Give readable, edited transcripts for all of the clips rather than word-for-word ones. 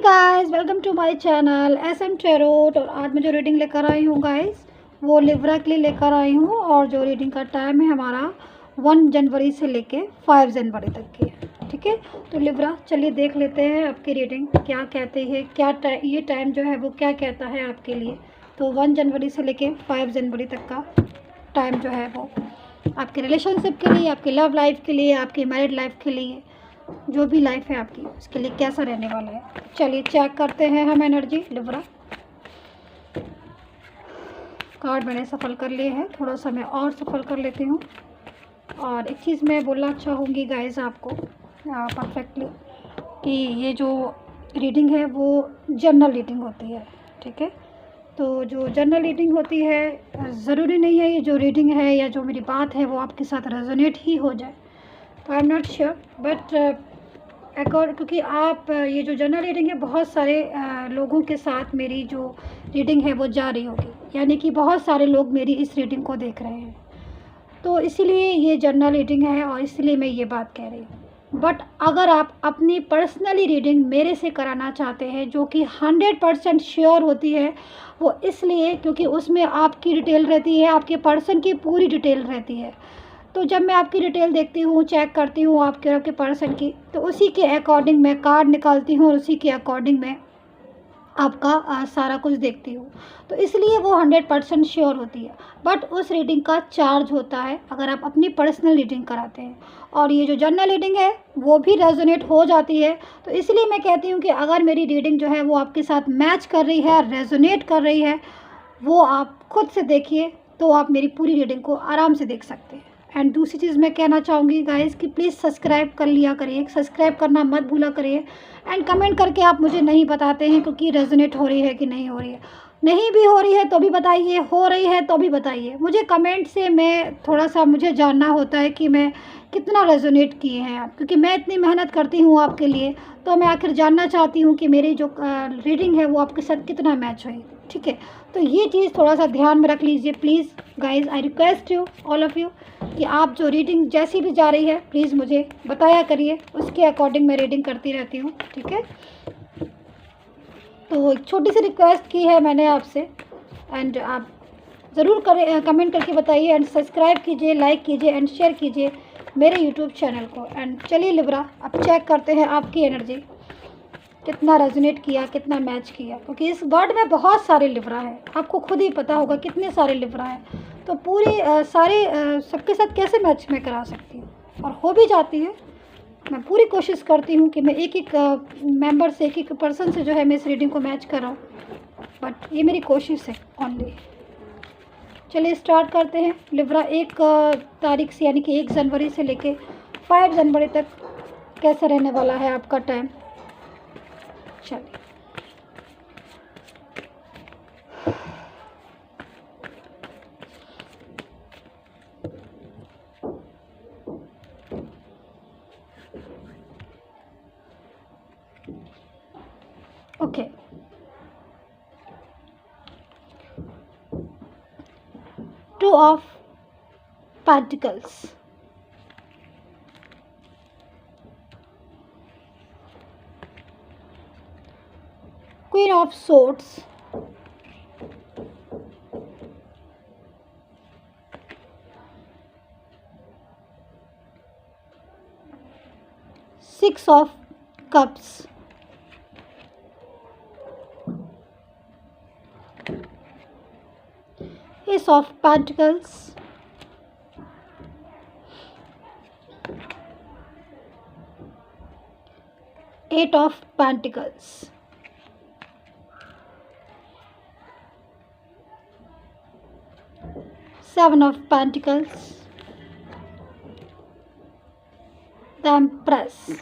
Guys, welcome to my channel SM tarot. और आज मैं जो रीडिंग लेकर आई हूँ गाइस, वो लिब्रा के लिए लेकर आई हूँ। और जो रीडिंग का टाइम है हमारा 1 जनवरी से लेके 5 जनवरी तक की है। ठीक है, तो लिब्रा चलिए देख लेते हैं आपकी रीडिंग क्या कहती है, क्या ये टाइम जो है वो क्या कहता है आपके लिए। तो 1 जनवरी से लेके 5 जनवरी तक का टाइम जो है वो आपके रिलेशनशिप के लिए, आपकी लव लाइफ के लिए, आपकी मैरिड लाइफ के लिए, जो भी लाइफ है आपकी उसके लिए कैसा रहने वाला है। चलिए चेक करते हैं हम एनर्जी लिब्रा। कार्ड मैंने सफल कर लिए हैं, थोड़ा सा मैं और सफल कर लेती हूँ। और एक चीज़ मैं बोलना चाहूँगी गाइस आपको परफेक्टली कि ये जो रीडिंग है वो जनरल रीडिंग होती है। ठीक है, तो जो जनरल रीडिंग होती है ज़रूरी नहीं है ये जो रीडिंग है या जो मेरी बात है वो आपके साथ रेजोनेट ही हो जाए। तो I am not sure but क्योंकि आप ये जो जनरल रीडिंग है बहुत सारे लोगों के साथ मेरी जो रीडिंग है वो जा रही होगी, यानी कि बहुत सारे लोग मेरी इस रीडिंग को देख रहे हैं। तो इसीलिए ये जनरल रीडिंग है और इसलिए मैं ये बात कह रही हूँ। बट अगर आप अपनी पर्सनली रीडिंग मेरे से कराना चाहते हैं जो कि 100% श्योर होती है, वो इसलिए क्योंकि उसमें आपकी डिटेल रहती है, आपके पर्सन की पूरी डिटेल रहती है। तो जब मैं आपकी डिटेल देखती हूँ, चेक करती हूँ आपके और आपके पर्सन की, तो उसी के अकॉर्डिंग मैं कार्ड निकालती हूँ और उसी के अकॉर्डिंग मैं आपका सारा कुछ देखती हूँ। तो इसलिए वो 100% श्योर होती है। बट उस रीडिंग का चार्ज होता है अगर आप अपनी पर्सनल रीडिंग कराते हैं। और ये जो जनरल रीडिंग है वो भी रेजोनेट हो जाती है। तो इसलिए मैं कहती हूँ कि अगर मेरी रीडिंग जो है वो आपके साथ मैच कर रही है, रेजोनेट कर रही है, वो आप खुद से देखिए, तो आप मेरी पूरी रीडिंग को आराम से देख सकते हैं। एंड दूसरी चीज़ मैं कहना चाहूँगी गाइस कि प्लीज़ सब्सक्राइब कर लिया करिए, सब्सक्राइब करना मत भूला करिए। एंड कमेंट करके आप मुझे नहीं बताते हैं क्योंकि रेजोनेट हो रही है कि नहीं हो रही है। नहीं भी हो रही है तो भी बताइए, हो रही है तो भी बताइए। मुझे कमेंट से मैं थोड़ा सा मुझे जानना होता है कि मैं कितना रेजोनेट किए हैं आप, क्योंकि मैं इतनी मेहनत करती हूँ आपके लिए, तो मैं आखिर जानना चाहती हूँ कि मेरी जो रीडिंग है वो आपके साथ कितना मैच हुई। ठीक है, तो ये चीज़ थोड़ा सा ध्यान में रख लीजिए please guys. I request you all of you कि आप जो रीडिंग जैसी भी जा रही है प्लीज़ मुझे बताया करिए, उसके अकॉर्डिंग मैं रीडिंग करती रहती हूँ। ठीक है, तो एक छोटी सी रिक्वेस्ट की है मैंने आपसे, एंड आप ज़रूर करें, कमेंट करके बताइए एंड सब्सक्राइब कीजिए, लाइक कीजिए एंड शेयर कीजिए मेरे यूट्यूब चैनल को। एंड चलिए लिब्रा अब चेक करते हैं आपकी एनर्जी कितना रेजोनेट किया, कितना मैच किया, क्योंकि इस वर्ड में बहुत सारे लिब्रा हैं, आपको खुद ही पता होगा कितने सारे लिब्रा हैं। तो पूरी सबके साथ कैसे मैच में करा सकती हूँ, और हो भी जाती है। मैं पूरी कोशिश करती हूँ कि मैं एक एक मेंबर से, एक एक पर्सन से जो है मैं इस रीडिंग को मैच कराऊँ, बट ये मेरी कोशिश है ओनली। चलिए स्टार्ट करते हैं लिब्रा। 1 तारीख से यानी कि 1 जनवरी से लेके 5 जनवरी तक कैसा रहने वाला है आपका टाइम। चलिए okay, two of pentacles, queen of swords, six of cups, Ace of Pentacles, Eight of Pentacles, Seven of Pentacles, the Empress,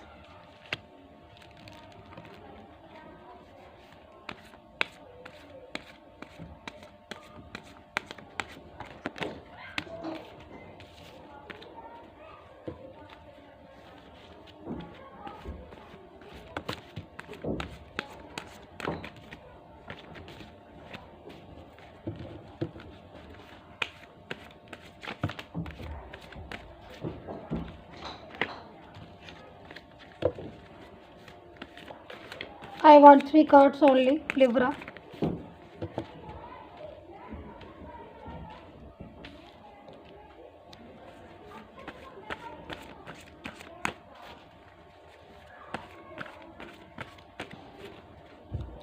I want 3 cards only, Libra.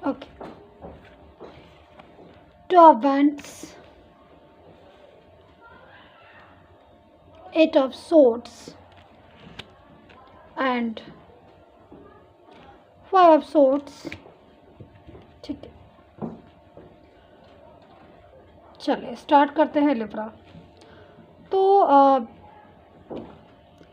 Okay. 2 of Wands, 8 of Swords, and 5 of Swords. ठीक है, चलिए start करते हैं Libra. तो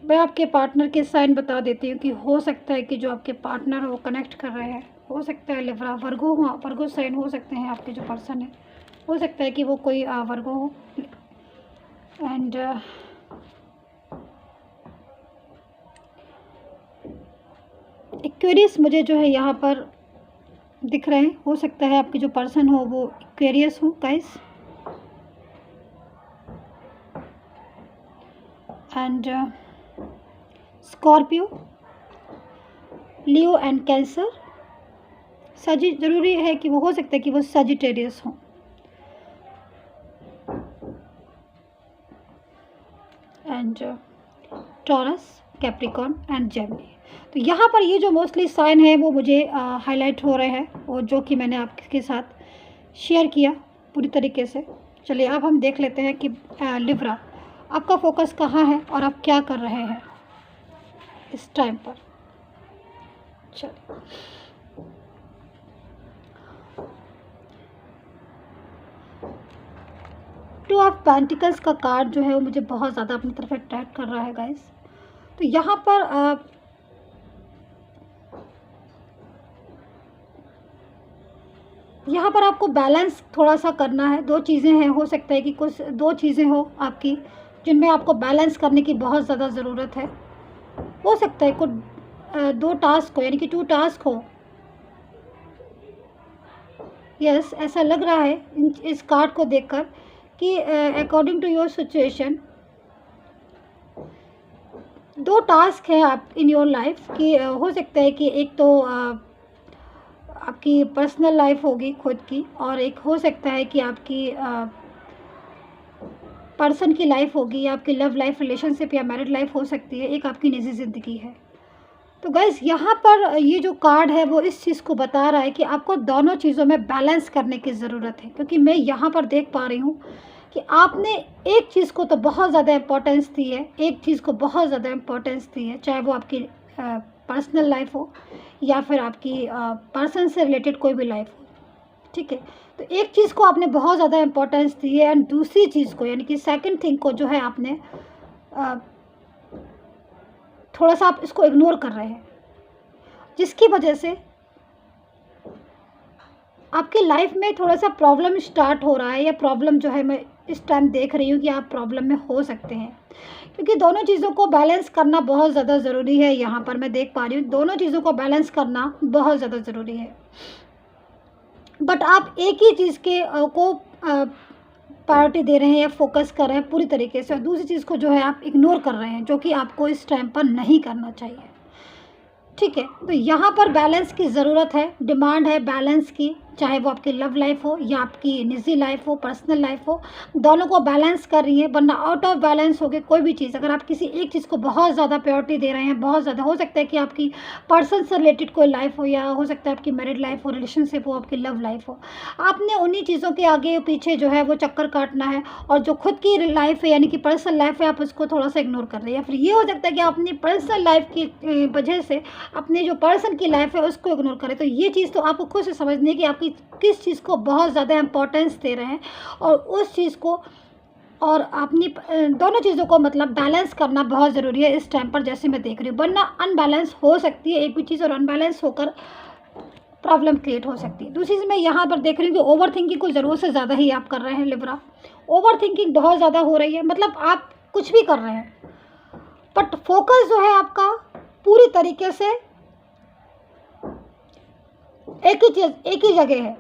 मैं आपके partner के sign बता देती हूँ कि हो सकता है कि जो आपके पार्टनर वो कनेक्ट कर रहे हैं, हो सकता है लिब्रा वर्गो हो, वर्गो साइन हो सकते हैं आपके जो पर्सन है, हो सकता है कि वो कोई वर्गो हो। एंड एक्वेरियस मुझे जो है यहाँ पर दिख रहे हैं, हो सकता है आपके जो पर्सन हो वो एक्वेरियस हो guys. And Scorpio, Leo and cancer. सजी जरूरी है कि वो, हो सकता है कि वो सजिटेरियस हो। And taurus, Capricorn and Gemini. तो यहाँ पर ये जो मोस्टली साइन है वो मुझे हाईलाइट हो रहे हैं, और जो कि मैंने आपके साथ शेयर किया पूरी तरीके से। चलिए अब हम देख लेते हैं कि लिब्रा आपका फोकस कहाँ है और आप क्या कर रहे हैं इस टाइम पर। चलिए टू ऑफ पेंटिकल्स का कार्ड जो है वो मुझे बहुत ज़्यादा अपनी तरफ अट्रैक्ट कर रहा है गाइस। तो यहाँ पर आपको बैलेंस थोड़ा सा करना है। 2 चीज़ें हैं, हो सकता है कि कुछ 2 चीज़ें हो आपकी जिनमें आपको बैलेंस करने की बहुत ज़्यादा ज़रूरत है। हो सकता है कुछ 2 टास्क हो, यानी कि 2 टास्क हो। यस, ऐसा लग रहा है इस कार्ड को देखकर कि according to your situation 2 task हैं आप इन योर लाइफ की। हो सकता है कि एक तो आपकी पर्सनल लाइफ होगी खुद की, और एक हो सकता है कि आपकी पर्सन की लाइफ होगी, या आपकी लव लाइफ, रिलेशनशिप या मैरिड लाइफ हो सकती है। एक आपकी निजी ज़िंदगी है। तो गाइस यहाँ पर ये जो कार्ड है वो इस चीज़ को बता रहा है कि आपको दोनों चीज़ों में बैलेंस करने की ज़रूरत है। क्योंकि मैं यहाँ पर देख पा रही हूँ कि आपने एक चीज़ को तो बहुत ज़्यादा इम्पोर्टेंस दी है, एक चीज़ को बहुत ज़्यादा इम्पोर्टेंस दी है, चाहे वो आपकी पर्सनल लाइफ हो या फिर आपकी पर्सन से रिलेटेड कोई भी लाइफ हो। ठीक है, तो एक चीज़ को आपने बहुत ज़्यादा इम्पोर्टेंस दी है, एंड दूसरी चीज़ को, यानी कि सेकंड थिंग को जो है आपने थोड़ा सा आप इसको इग्नोर कर रहे हैं, जिसकी वजह से आपकी लाइफ में थोड़ा सा प्रॉब्लम स्टार्ट हो रहा है, या प्रॉब्लम जो है मैं इस टाइम देख रही हूँ कि आप प्रॉब्लम में हो सकते हैं। क्योंकि दोनों चीज़ों को बैलेंस करना बहुत ज़्यादा ज़रूरी है। यहाँ पर मैं देख पा रही हूँ दोनों चीज़ों को बैलेंस करना बहुत ज़्यादा ज़रूरी है। बट आप एक ही चीज़ के को प्रायोरिटी दे रहे हैं या फोकस कर रहे हैं पूरी तरीके से, और दूसरी चीज़ को जो है आप इग्नोर कर रहे हैं, जो कि आपको इस टाइम पर नहीं करना चाहिए। ठीक है, तो यहाँ पर बैलेंस की ज़रूरत है, डिमांड है बैलेंस की, चाहे वो आपकी लव लाइफ हो या आपकी निजी लाइफ हो, पर्सनल लाइफ हो, दोनों को बैलेंस कर रही है। वरना आउट ऑफ बैलेंस हो गए कोई भी चीज़, अगर आप किसी एक चीज़ को बहुत ज़्यादा प्रायोरिटी दे रहे हैं, बहुत ज़्यादा, हो सकता है कि आपकी पर्सन से रिलेटेड कोई लाइफ हो, या हो सकता है आपकी मैरिड लाइफ हो, रिलेशनशिप हो, आपकी लव लाइफ हो, आपने उन्हीं चीज़ों के आगे पीछे जो है वो चक्कर काटना है, और जो खुद की लाइफ है यानी कि पर्सनल लाइफ है आप उसको थोड़ा सा इग्नोर कर रहे हैं। या फिर ये हो सकता है कि आप अपनी पर्सनल लाइफ की वजह से अपने जो पर्सन की लाइफ है उसको इग्नोर करें। तो ये चीज़ तो आपको खुद से समझनी है कि आपकी किस चीज़ को बहुत ज़्यादा इम्पोर्टेंस दे रहे हैं, और उस चीज़ को और अपनी दोनों चीज़ों को मतलब बैलेंस करना बहुत ज़रूरी है इस टाइम पर, जैसे मैं देख रही हूँ। वरना अनबैलेंस हो सकती है एक भी चीज़, और अनबैलेंस होकर प्रॉब्लम क्रिएट हो सकती है। दूसरी चीज़ मैं यहाँ पर देख रही हूँ कि ओवर थिंकिंग को ज़रूरत से ज़्यादा ही आप कर रहे हैं लिब्रा। ओवर थिंकिंग बहुत ज़्यादा हो रही है, मतलब आप कुछ भी कर रहे हैं बट फोकस जो है आपका पूरी तरीके से एक ही चीज़, एक ही जगह है।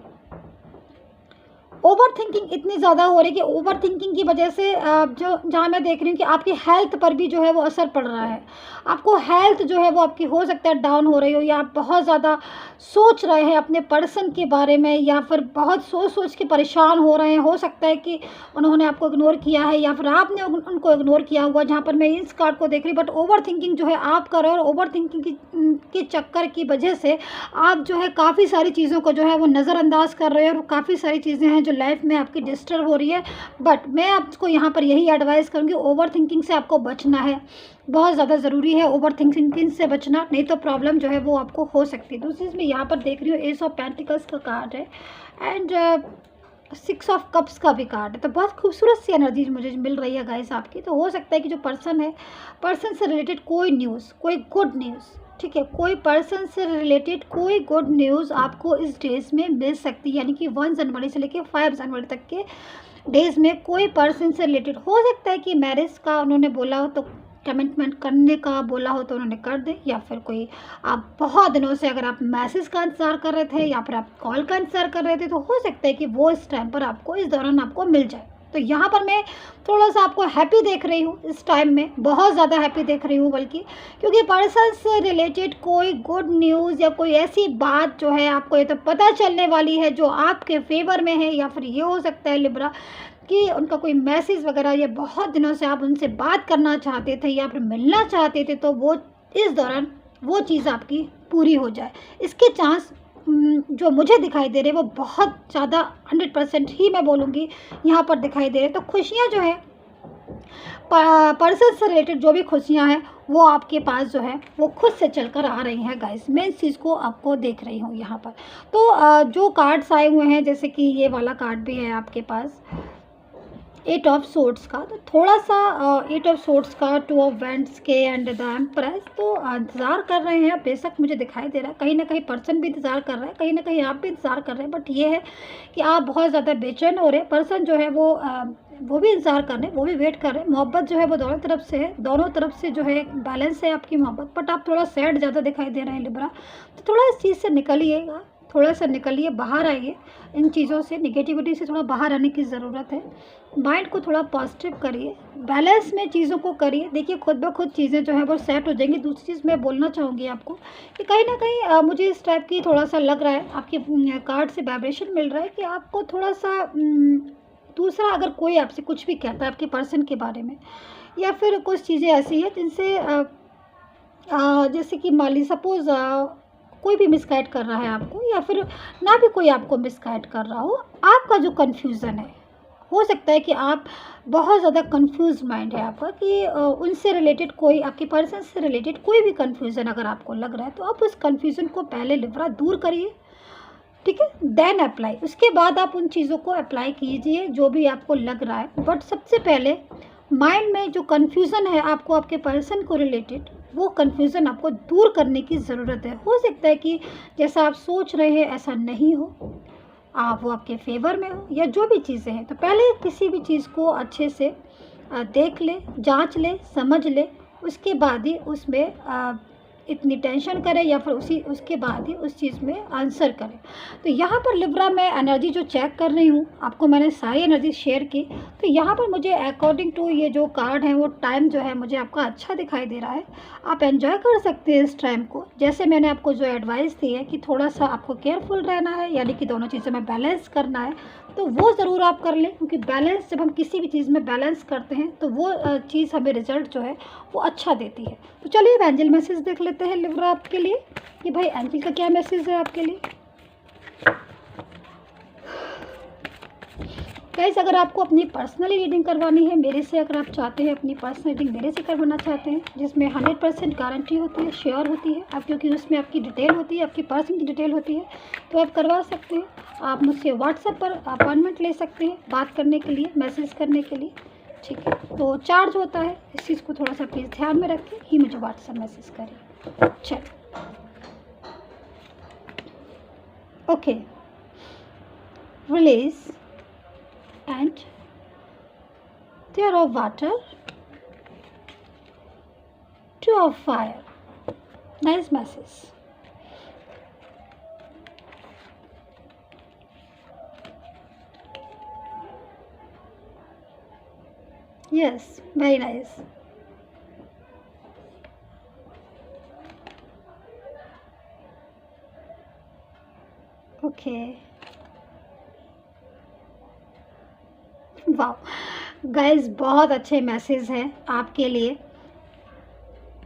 ओवर थिंकिंग इतनी ज़्यादा हो रही है कि ओवर थिंकिंग की वजह से जो जहाँ मैं देख रही हूँ कि आपकी हेल्थ पर भी जो है वो असर पड़ रहा है। आपको हेल्थ जो है वो आपकी हो सकता है डाउन हो रही हो, या आप बहुत ज़्यादा सोच रहे हैं अपने पर्सन के बारे में, या फिर बहुत सोच सोच के परेशान हो रहे हैं। हो सकता है कि उन्होंने आपको इग्नोर किया है या फिर आपने उनको इग्नोर किया हुआ, जहाँ पर मैं इस कार्ड को देख रही हूँ। बट ओवर थिंकिंग जो है आप कर रहे हो, और ओवर थिंकिंग के चक्कर की वजह से आप जो है काफ़ी सारी चीज़ों को जो है वो नज़रअंदाज कर रहे हो, और काफ़ी सारी चीज़ें हैं जो लाइफ में आपकी डिस्टर्ब हो रही है। बट मैं आपको यहाँ पर यही एडवाइस करूँगी, ओवर थिंकिंग से आपको बचना है, बहुत ज़्यादा ज़रूरी है ओवर थिंकिंग से बचना, नहीं तो प्रॉब्लम जो है वो आपको हो सकती है। दूसरी चीज़ मैं यहाँ पर देख रही हूँ, एस ऑफ पेंटिकल्स का कार्ड है एंड 6 ऑफ कप्स का भी कार्ड है। तो बहुत खूबसूरत सी एनर्जी मुझे मिल रही है गाइस आपकी। तो हो सकता है कि जो पर्सन है, पर्सन से रिलेटेड कोई न्यूज़, कोई गुड न्यूज़, ठीक है, कोई पर्सन से रिलेटेड कोई गुड न्यूज़ आपको इस डेज में मिल सकती है। यानी कि 1 जनवरी से लेकर 5 जनवरी तक के डेज में कोई पर्सन से रिलेटेड हो सकता है कि मैरिज का उन्होंने बोला हो तो कमिटमेंट करने का बोला हो तो उन्होंने कर दे, या फिर कोई आप बहुत दिनों से अगर आप मैसेज का इंतज़ार कर रहे थे या फिर आप कॉल का इंतज़ार कर रहे थे, तो हो सकता है कि वो इस टाइम पर आपको, इस दौरान आपको मिल जाए। तो यहाँ पर मैं थोड़ा सा आपको हैप्पी देख रही हूँ इस टाइम में, बहुत ज़्यादा हैप्पी देख रही हूँ बल्कि, क्योंकि पर्सन से रिलेटेड कोई गुड न्यूज़ या कोई ऐसी बात जो है आपको ये तो पता चलने वाली है जो आपके फेवर में है। या फिर ये हो सकता है लिब्रा कि उनका कोई मैसेज वगैरह, या बहुत दिनों से आप उनसे बात करना चाहते थे या फिर मिलना चाहते थे, तो वो इस दौरान वो चीज़ आपकी पूरी हो जाए। इसके चांस जो मुझे दिखाई दे रहे वो बहुत ज़्यादा 100% ही मैं बोलूँगी यहाँ पर दिखाई दे रहे। तो खुशियाँ जो है, पर्सन से रिलेटेड जो भी खुशियाँ हैं वो आपके पास जो है वो खुद से चलकर आ रही हैं गाइस। मैं इस चीज़ को आपको देख रही हूँ यहाँ पर। तो जो कार्ड्स आए हुए हैं, जैसे कि ये वाला कार्ड भी है आपके पास, 8 ऑफ सोर्ड्स का, तो थोड़ा सा 8 ऑफ सोर्ड्स का, 2 ऑफ वैंड्स के एंड द एम्प्रेस, तो इंतज़ार कर रहे हैं बेशक, मुझे दिखाई दे रहा है कहीं ना कहीं पर्सन भी इंतज़ार कर रहा है, कहीं ना कहीं आप भी इंतज़ार कर रहे हैं। बट ये है कि आप बहुत ज़्यादा बेचैन हो रहे हैं। पर्सन जो है वो भी इंतज़ार कर रहे हैं, वो भी वेट कर रहे हैं। मोहब्बत जो है वो दोनों तरफ से है, दोनों तरफ से जो है बैलेंस है आपकी मोहब्बत। बट आप थोड़ा सैड ज़्यादा दिखाई दे रहे हैं लिब्रा, तो थोड़ा इस चीज़ से निकलिएगा, थोड़ा सा निकलिए, बाहर आइए इन चीज़ों से, निगेटिविटी से थोड़ा बाहर आने की ज़रूरत है। माइंड को थोड़ा पॉजिटिव करिए, बैलेंस में चीज़ों को करिए, देखिए खुद ब खुद चीज़ें जो है वो सेट हो जाएंगी। दूसरी चीज़ मैं बोलना चाहूँगी आपको कि कहीं ना कहीं मुझे इस टाइप की थोड़ा सा लग रहा है, आपके कार्ड से वाइब्रेशन मिल रहा है कि आपको थोड़ा सा दूसरा अगर कोई आपसे कुछ भी कहता है आपके पर्सन के बारे में, या फिर कुछ चीज़ें ऐसी हैं जिनसे जैसे कि मान ली सपोज़ कोई भी मिसगाइड कर रहा है आपको, या फिर ना भी कोई आपको मिसगाइड कर रहा हो, आपका जो कन्फ्यूज़न है, हो सकता है कि आप बहुत ज़्यादा कंफ्यूज माइंड है आपका कि उनसे रिलेटेड कोई, आपके पर्सन से रिलेटेड कोई भी कंफ्यूजन अगर आपको लग रहा है, तो आप उस कंफ्यूजन को पहले लिब्रा दूर करिए, ठीक है, देन अप्लाई। उसके बाद आप उन चीज़ों को अप्लाई कीजिए जो भी आपको लग रहा है। बट सबसे पहले माइंड में जो कन्फ्यूज़न है आपको आपके पर्सन को रिलेटेड, वो कन्फ्यूज़न आपको दूर करने की ज़रूरत है। हो सकता है कि जैसा आप सोच रहे हैं ऐसा नहीं हो, आप वो आपके फेवर में हो, या जो भी चीज़ें हैं। तो पहले किसी भी चीज़ को अच्छे से देख ले, जांच ले, समझ ले, उसके बाद ही उसमें इतनी टेंशन करें, या फिर उसके बाद ही उस चीज़ में आंसर करें। तो यहाँ पर लिब्रा मैं एनर्जी जो चेक कर रही हूँ, आपको मैंने सारी एनर्जी शेयर की, तो यहाँ पर मुझे अकॉर्डिंग टू ये जो कार्ड है वो टाइम जो है मुझे आपका अच्छा दिखाई दे रहा है। आप एंजॉय कर सकते हैं इस टाइम को, जैसे मैंने आपको जो एडवाइस दी है कि थोड़ा सा आपको केयरफुल रहना है, यानी कि दोनों चीज़ों में बैलेंस करना है, तो वो ज़रूर आप कर लें। क्योंकि बैलेंस, जब हम किसी भी चीज़ में बैलेंस करते हैं तो वो चीज़ हमें रिजल्ट जो है वो अच्छा देती है। तो चलिए अब एंजल मैसेज देख लेते हैं लिब्रा आपके लिए कि भाई एंजल का क्या मैसेज है आपके लिए। गाइस, अगर आपको अपनी पर्सनली रीडिंग करवानी है मेरे से, अगर आप चाहते हैं अपनी पर्सनल रीडिंग मेरे से करवाना चाहते हैं, जिसमें 100% गारंटी होती है, श्योर होती है आप, क्योंकि उसमें आपकी डिटेल होती है, आपकी पर्सन की डिटेल होती है, तो आप करवा सकते हैं। आप मुझसे व्हाट्सएप पर अपॉइंटमेंट ले सकते हैं बात करने के लिए, मैसेज करने के लिए, ठीक है। तो चार्ज होता है, इस चीज़ को थोड़ा सा प्लीज़ ध्यान में रखें ही मुझे व्हाट्सएप मैसेज करें। चलिए, okay, release and Two of water, 2 of fire. Nice message. Yes, very nice. Okay, वाह गाइस, बहुत अच्छे मैसेज हैं आपके लिए।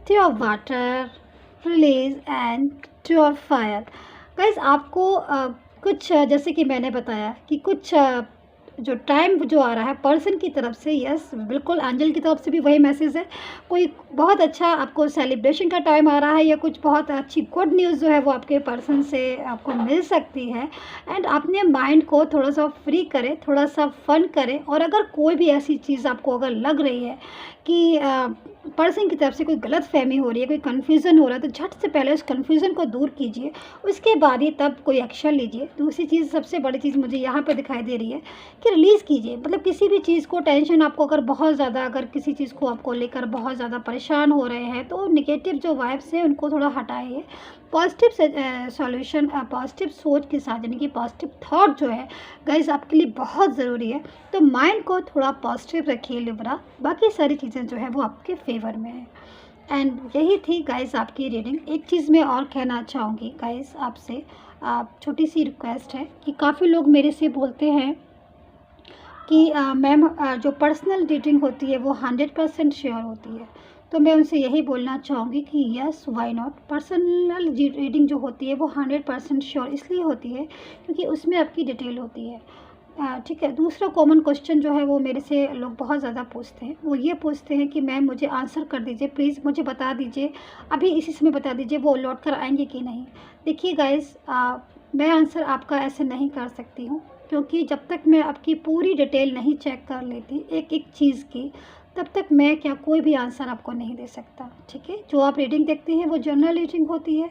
Two of water, release and two of fire. Guys आपको कुछ जैसे कि मैंने बताया कि कुछ जो टाइम जो आ रहा है पर्सन की तरफ से, यस बिल्कुल एंजल की तरफ से भी वही मैसेज है। कोई बहुत अच्छा आपको सेलिब्रेशन का टाइम आ रहा है, या कुछ बहुत अच्छी गुड न्यूज़ जो है वो आपके पर्सन से आपको मिल सकती है। एंड अपने माइंड को थोड़ा सा फ्री करें, थोड़ा सा फन करें। और अगर कोई भी ऐसी चीज़ आपको अगर लग रही है कि पर्सन की तरफ से कोई गलत फहमी हो रही है, कोई कन्फ्यूज़न हो रहा है, तो झट से पहले उस कन्फ्यूज़न को दूर कीजिए, उसके बाद ही तब कोई एक्शन लीजिए। दूसरी चीज़, सबसे बड़ी चीज़ मुझे यहाँ पे दिखाई दे रही है कि रिलीज़ कीजिए। मतलब किसी भी चीज़ को, टेंशन आपको अगर बहुत ज़्यादा, अगर किसी चीज़ को आपको लेकर बहुत ज़्यादा परेशान हो रहे हैं, तो नेगेटिव जो वाइब्स हैं उनको थोड़ा हटाइए। पॉजिटिव सॉल्यूशन, पॉजिटिव सोच के साथ, यानी कि पॉजिटिव थॉट जो है गाइस आपके लिए बहुत ज़रूरी है। तो माइंड को थोड़ा पॉजिटिव रखिए लिब्रा, बाकी सारी चीज़ें जो है वो आपके फेवर में है। एंड यही थी गाइस आपकी रीडिंग। एक चीज़ मैं और कहना चाहूँगी गाइस आपसे, आप छोटी सी रिक्वेस्ट है कि काफ़ी लोग मेरे से बोलते हैं कि मैम जो पर्सनल रीडिंग होती है वो 100% श्योर होती है। तो मैं उनसे यही बोलना चाहूँगी कि yes, why not. Personal reading जो होती है वो 100% श्योर इसलिए होती है क्योंकि उसमें आपकी डिटेल होती है। ठीक है। दूसरा कॉमन क्वेश्चन जो है वो मेरे से लोग बहुत ज़्यादा पूछते हैं, वो ये पूछते हैं कि मैम मुझे आंसर कर दीजिए प्लीज़, मुझे बता दीजिए अभी इसी समय बता दीजिए वो लौट कर आएंगे कि नहीं। देखिए गाइस, मैं आंसर आपका ऐसे नहीं कर सकती हूँ, क्योंकि जब तक मैं आपकी पूरी डिटेल नहीं चेक कर लेती एक एक चीज़ की, तब तक मैं क्या कोई भी आंसर आपको नहीं दे सकता। ठीक है। जो आप रीडिंग देखते हैं वो जनरल रीडिंग होती है,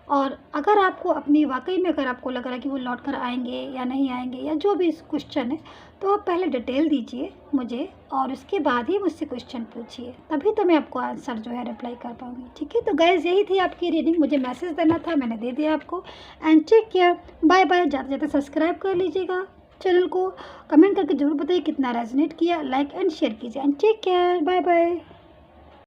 और अगर आपको अपनी वाकई में अगर आपको लग रहा है कि वो लौट कर आएंगे या नहीं आएंगे, या जो भी क्वेश्चन है, तो आप पहले डिटेल दीजिए मुझे, और उसके बाद ही मुझसे क्वेश्चन पूछिए, तभी तो मैं आपको आंसर जो है रिप्लाई कर पाऊँगी। ठीक है। तो गाइज़ यही थी आपकी रीडिंग, मुझे मैसेज देना था, मैंने दे दिया आपको। And take care, bye bye. ज़्यादा से ज़्यादा सब्सक्राइब कर लीजिएगा चैनल को, कमेंट करके ज़रूर बताइए कितना रेजोनेट किया, लाइक एंड शेयर कीजिए। And take care, bye bye.